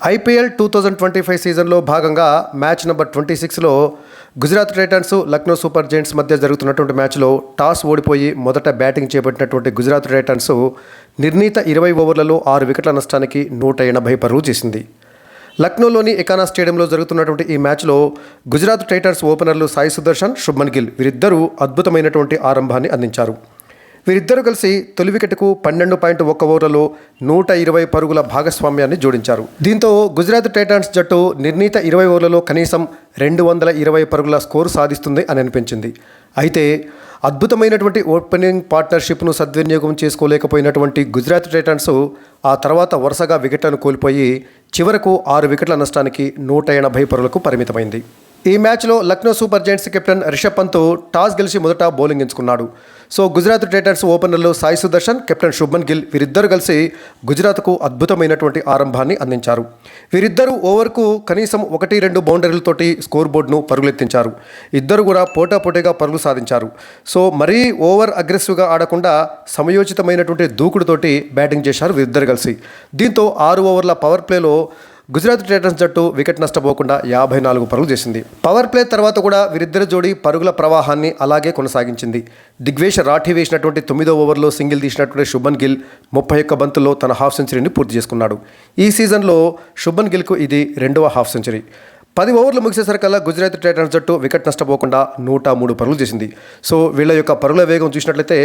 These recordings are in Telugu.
ఐపీఎల్ 2025 సీజన్లో భాగంగా మ్యాచ్ నెంబర్ 26లో Gujarat Titans Lucknow super giants మధ్య జరుగుతున్నటువంటి మ్యాచ్లో టాస్ ఓడిపోయి మొదట బ్యాటింగ్ చేపట్టినటువంటి గుజరాత్ టైటన్స్ నిర్ణీత 20 ఓవర్లలో 6 వికెట్ల నష్టానికి 180 పరుగులు చేసింది. లక్నోలోని ఎకానా స్టేడియంలో జరుగుతున్నటువంటి ఈ మ్యాచ్లో గుజరాత్ టైటన్స్ ఓపెనర్లు సాయి సుదర్శన్, శుభ్మన్ గిల్ వీరిద్దరూ అద్భుతమైనటువంటి ఆరంభాన్ని అందించారు. వీరిద్దరూ కలిసి తొలి వికెట్కు 12.1 ఓవర్లలో 120 పరుగుల భాగస్వామ్యాన్ని జోడించారు. దీంతో గుజరాత్ టైటన్స్ జట్టు నిర్ణీత 20 ఓవర్లలో కనీసం 220 పరుగుల స్కోరు సాధిస్తుంది అని అనిపించింది. అయితే అద్భుతమైనటువంటి ఓపెనింగ్ పార్ట్నర్షిప్ను సద్వినియోగం చేసుకోలేకపోయినటువంటి గుజరాత్ టైటన్స్ ఆ తర్వాత వరుసగా వికెట్లను కోల్పోయి చివరకు 6 వికెట్ల నష్టానికి 180 పరుగులకు పరిమితమైంది. ఈ మ్యాచ్లో Lucknow super giants captain Rishabh Pant toss గెలిచి మొదట బౌలింగ్ ఎంచుకున్నాడు. సో గుజరాత్ టైటన్స్ ఓపెనర్లు సాయి సుదర్శన్, కెప్టెన్ శుభ్మన్ గిల్ వీరిద్దరు కలిసి గుజరాత్కు అద్భుతమైనటువంటి ఆరంభాన్ని అందించారు. వీరిద్దరూ ఓవర్కు కనీసం 1-2 బౌండరీలతోటి స్కోర్ బోర్డును పరుగులెత్తించారు. ఇద్దరు కూడా పోటాపోటీగా పరుగులు సాధించారు. సో మరీ ఓవర్ అగ్రెసివ్గా ఆడకుండా సమయోచితమైనటువంటి దూకుడుతోటి బ్యాటింగ్ చేశారు వీరిద్దరు కలిసి. దీంతో 6 ఓవర్ల పవర్ ప్లేలో గుజరాత్ టైటన్స్ జట్టు వికెట్ నష్టపోకుండా 54 పరుగులు చేసింది. పవర్ ప్లే తర్వాత కూడా వీరిద్దరి జోడీ పరుగుల ప్రవాహాన్ని అలాగే కొనసాగించింది. దిగ్వేష్ రాఠీ వేసినటువంటి 9వ ఓవర్లో సింగిల్ తీసినటువంటి శుభ్మన్ గిల్ 31 బంతుల్లో తన హాఫ్ సెంచరీని పూర్తి చేసుకున్నాడు. ఈ సీజన్లో శుభ్మన్ గిల్కు ఇది 2వ హాఫ్ సెంచరీ. 10 ఓవర్లు ముగిసేసరికల్లా గుజరాత్ టైటన్స్ జట్టు వికెట్ నష్టపోకుండా 103 పరుగులు చేసింది. సో వీళ్ళ యొక్క పరుగుల వేగం చూసినట్లయితే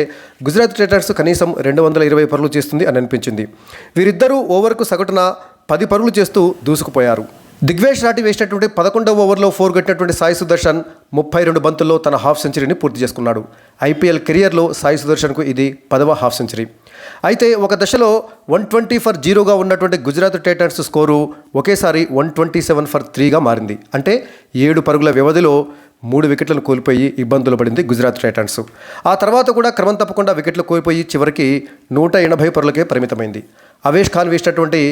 గుజరాత్ టైటన్స్ కనీసం 220 పరుగులు చేస్తుంది అని అనిపించింది. వీరిద్దరూ ఓవర్కు సగటున 10 పరుగులు చేస్తూ దూసుకుపోయారు. దిగ్వేష్ రాఠీ వేసినటువంటి 11వ ఓవర్లో 4 కొట్టినటువంటి సాయి సుదర్శన్ 32 బంతుల్లో తన హాఫ్ సెంచరీని పూర్తి చేసుకున్నాడు. ఐపీఎల్ కెరియర్లో సాయి సుదర్శన్కు ఇది 10వ హాఫ్ సెంచరీ. అయితే ఒక దశలో 120 ఫర్ 0గా ఉన్నటువంటి గుజరాత్ టైటన్స్ స్కోరు ఒకేసారి 127 ఫర్ 3గా మారింది. అంటే 7 పరుగుల వ్యవధిలో 3 వికెట్లను కోల్పోయి ఇబ్బందులు పడింది గుజరాత్ టైటన్స్. ఆ తర్వాత కూడా క్రమం తప్పకుండా వికెట్లు కోల్పోయి చివరికి 180 పరుగులకే పరిమితమైంది. అవేష్ ఖాన్ వేసినటువంటి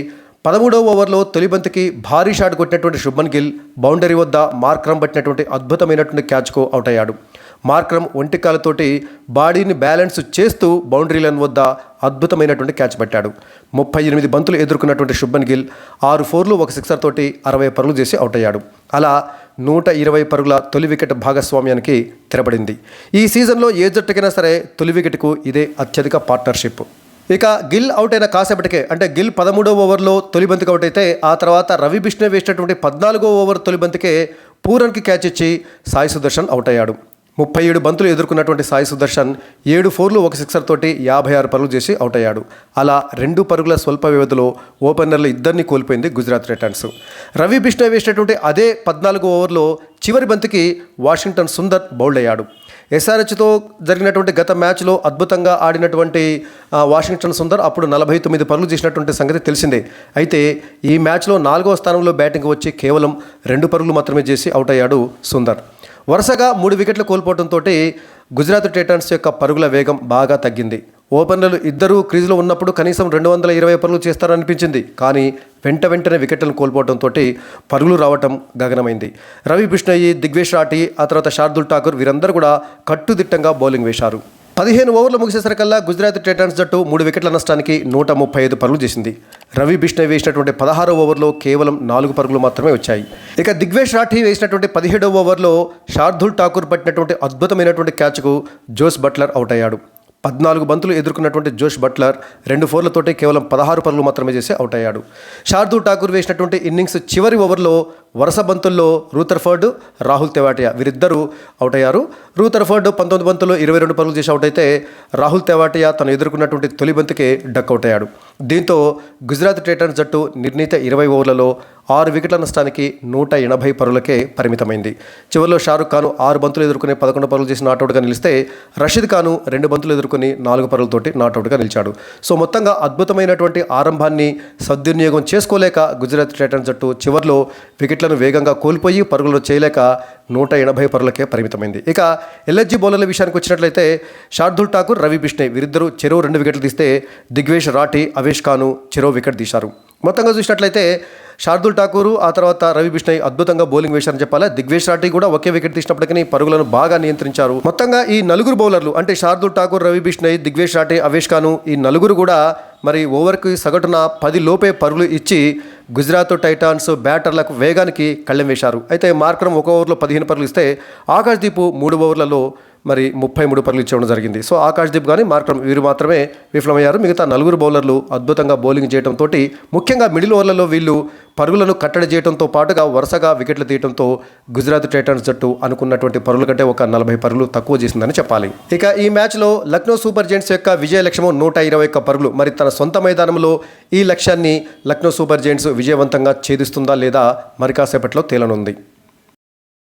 13వ ఓవర్లో తొలి బంతికి భారీ షాట్ కొట్టినటువంటి శుభ్మన్ గిల్ బౌండరీ వద్ద మార్క్రమ్ పట్టినటువంటి అద్భుతమైనటువంటి క్యాచ్కు అవుట్ అయ్యాడు. మార్క్రమ్ ఒంటికాలతోటి బాడీని బ్యాలెన్స్ చేస్తూ బౌండరీ లైన్ వద్ద అద్భుతమైనటువంటి క్యాచ్ పట్టాడు. 38 బంతులు ఎదుర్కొన్నటువంటి శుభ్మన్ గిల్ 6 ఫోర్లు 1 సిక్సర్ తోటి 60 పరుగులు చేసి అవుట్ అయ్యాడు. అలా 120 పరుగుల తొలి వికెట్ భాగస్వామ్యానికి తెరపడింది. ఈ సీజన్లో ఏ జట్టుకైనా సరే తొలి వికెట్కు ఇదే అత్యధిక పార్ట్నర్షిప్. ఇక గిల్ అవుట్ అయిన కాసేపటికే అంటే గిల్ 13వ ఓవర్లో తొలి బంతికి అవుట్ అయితే ఆ తర్వాత రవి బిష్ణోయ్ వేసినటువంటి 14వ ఓవర్ తొలి బంతికే పూరన్కి క్యాచ్ ఇచ్చి సాయి సుదర్శన్ అవుట్ అయ్యాడు. 37 బంతులు ఎదుర్కొన్నటువంటి సాయి సుదర్శన్ 7 ఫోర్లు 1 సిక్సర్ తోటి 56 పరుగులు చేసి అవుట్ అయ్యాడు. అలా 2 పరుగుల స్వల్ప వ్యవధిలో ఓపెనర్లు ఇద్దరిని కోల్పోయింది గుజరాత్ టైటన్స్. రవి బిష్ణోయ్ వేసినటువంటి అదే 14వ ఓవర్లో చివరి బంతికి వాషింగ్టన్ సుందర్ బౌల్డ్ అయ్యాడు. ఎస్ఆర్హెచ్తో జరిగినటువంటి గత మ్యాచ్లో అద్భుతంగా ఆడినటువంటి వాషింగ్టన్ సుందర్ అప్పుడు 49 పరుగులు చేసినటువంటి సంగతి తెలిసిందే. అయితే ఈ మ్యాచ్లో 4వ స్థానంలో బ్యాటింగ్ వచ్చి కేవలం 2 పరుగులు మాత్రమే చేసి అవుట్ అయ్యాడు సుందర్. వరుసగా 3 వికెట్లు కోల్పోవడంతో గుజరాత్ టైటన్స్ యొక్క పరుగుల వేగం బాగా తగ్గింది. ఓపెనర్లు ఇద్దరూ క్రీజులో ఉన్నప్పుడు కనీసం 220 పరుగులు చేస్తారనిపించింది. కానీ వెంటనే వికెట్లను కోల్పోవడంతో పరుగులు రావటం గగనమైంది. రవి బిష్ణోయ్, దిగ్వేష్ రాఠీ, ఆ తర్వాత శార్దుల్ ఠాకూర్ వీరందరూ కూడా కట్టుదిట్టంగా బౌలింగ్ వేశారు. 15 ఓవర్లు ముగిసేసరికల్లా గుజరాత్ టైటన్స్ జట్టు 3 వికెట్ల నష్టానికి 135 పరుగులు చేసింది. రవి బిష్ణోయ్ వేసినటువంటి 16వ ఓవర్లో కేవలం 4 పరుగులు మాత్రమే వచ్చాయి. ఇక దిగ్వేష్ రాఠీ వేసినటువంటి 17వ ఓవర్లో శార్దుల్ ఠాకూర్ పట్టినటువంటి అద్భుతమైనటువంటి క్యాచ్కు జోస్ బట్లర్ అవుట్ అయ్యాడు. 14 బంతులు ఎదుర్కొన్నటువంటి జోష్ బట్లర్ 2 ఫోర్లతోటి కేవలం 16 పరుగులు మాత్రమే చేసి అవుట్ అయ్యాడు. శార్దుల్ ఠాకూర్ వేసినటువంటి ఇన్నింగ్స్ చివరి ఓవర్లో వరుస బంతుల్లో రూథర్ఫర్డ్, రాహుల్ తెవాటియా వీరిద్దరూ అవుట్ అయ్యారు. రూథర్ఫర్డ్ 19 బంతుల్లో 22 పరుగులు చేసి అవుట్ అయితే రాహుల్ తెవాటియా తను ఎదుర్కొన్నటువంటి తొలి బంతికి డక్ అవుట్ అయ్యాడు. దీంతో గుజరాత్ టైటన్స్ జట్టు నిర్ణీత 20 ఓవర్లలో 6 వికెట్ల నష్టానికి 180 పరుగులకే పరిమితమైంది. చివరిలో షారుఖ్ ఖాన్ 6 బంతులు ఎదుర్కొని 11 పరుగులు చేసి నాట్అవుట్గా నిలిస్తే రషీద్ ఖాన్ 2 బంతులు ఎదుర్కొని 4 పరుగులతోటి నాట్అవుట్గా నిలిచాడు. సో మొత్తంగా అద్భుతమైనటువంటి ఆరంభాన్ని సద్వినియోగం చేసుకోలేక గుజరాత్ టైటన్స్ జట్టు చివరిలో వికెట్లను వేగంగా కోల్పోయి పరుగులు చేయలేక 180 పరుగులకే పరిమితమైంది. ఇక ఎల్ఎస్జీ బౌలర్ల విషయానికి వచ్చినట్లయితే శార్దుల్ ఠాకూర్, రవి బిష్ణోయ్ వీరిద్దరూ చెరో 2 వికెట్లు తీస్తే దిగ్వేష్ రాఠీ, అవేష్ ఖాన్ చెరో వికెట్ తీశారు. మొత్తంగా చూసినట్లయితే శార్దుల్ ఠాకూర్ ఆ తర్వాత రవి బిష్ణోయ్ అద్భుతంగా బౌలింగ్ వేశారని చెప్పాలి. దిగ్వేష్ రాఠీ కూడా ఒకే వికెట్ తీసినప్పటికీ పరుగులను బాగా నియంత్రించారు. మొత్తంగా ఈ నలుగురు బౌలర్లు అంటే శార్దుల్ ఠాకూర్, రవి బిష్ణోయ్, దిగ్వేష్ రాఠీ, అవేష్ ఖాన్ ఈ నలుగురు కూడా మరి ఓవర్కి సగటున 10 లోపే పరుగులు ఇచ్చి గుజరాత్ టైటాన్స్ బ్యాటర్లకు వేగానికి కళ్ళెం వేశారు. అయితే మార్కరం 1 ఓవర్లో 15 పరుగులు ఇస్తే ఆకాశ్దీప్ 3 ఓవర్లలో మరి 33 పరుగులు ఇచ్చడం జరిగింది. సో ఆకాశ్దీప్ కానీ మార్కరం వీరు మాత్రమే విఫలమయ్యారు. మిగతా 4 బౌలర్లు అద్భుతంగా బౌలింగ్ చేయడంతో ముఖ్యంగా మిడిల్ ఓవర్లలో వీళ్ళు పరుగులను కట్టడి చేయడంతో పాటుగా వరుసగా వికెట్లు తీయడంతో గుజరాత్ టైటాన్స్ జట్టు అనుకున్నటువంటి పరుగుల కంటే ఒక 40 పరుగులు తక్కువ చేసిందని చెప్పాలి. ఇక ఈ మ్యాచ్లో లక్నో సూపర్ జెయింట్స్ యొక్క విజయ లక్ష్యము 121 పరుగులు. మరి తన సొంత మైదానంలో ఈ లక్ష్యాన్ని లక్నో సూపర్ జెయింట్స్ విజయవంతంగా ఛేదిస్తుందా లేదా మరి కాసేపట్లో తేలనుంది.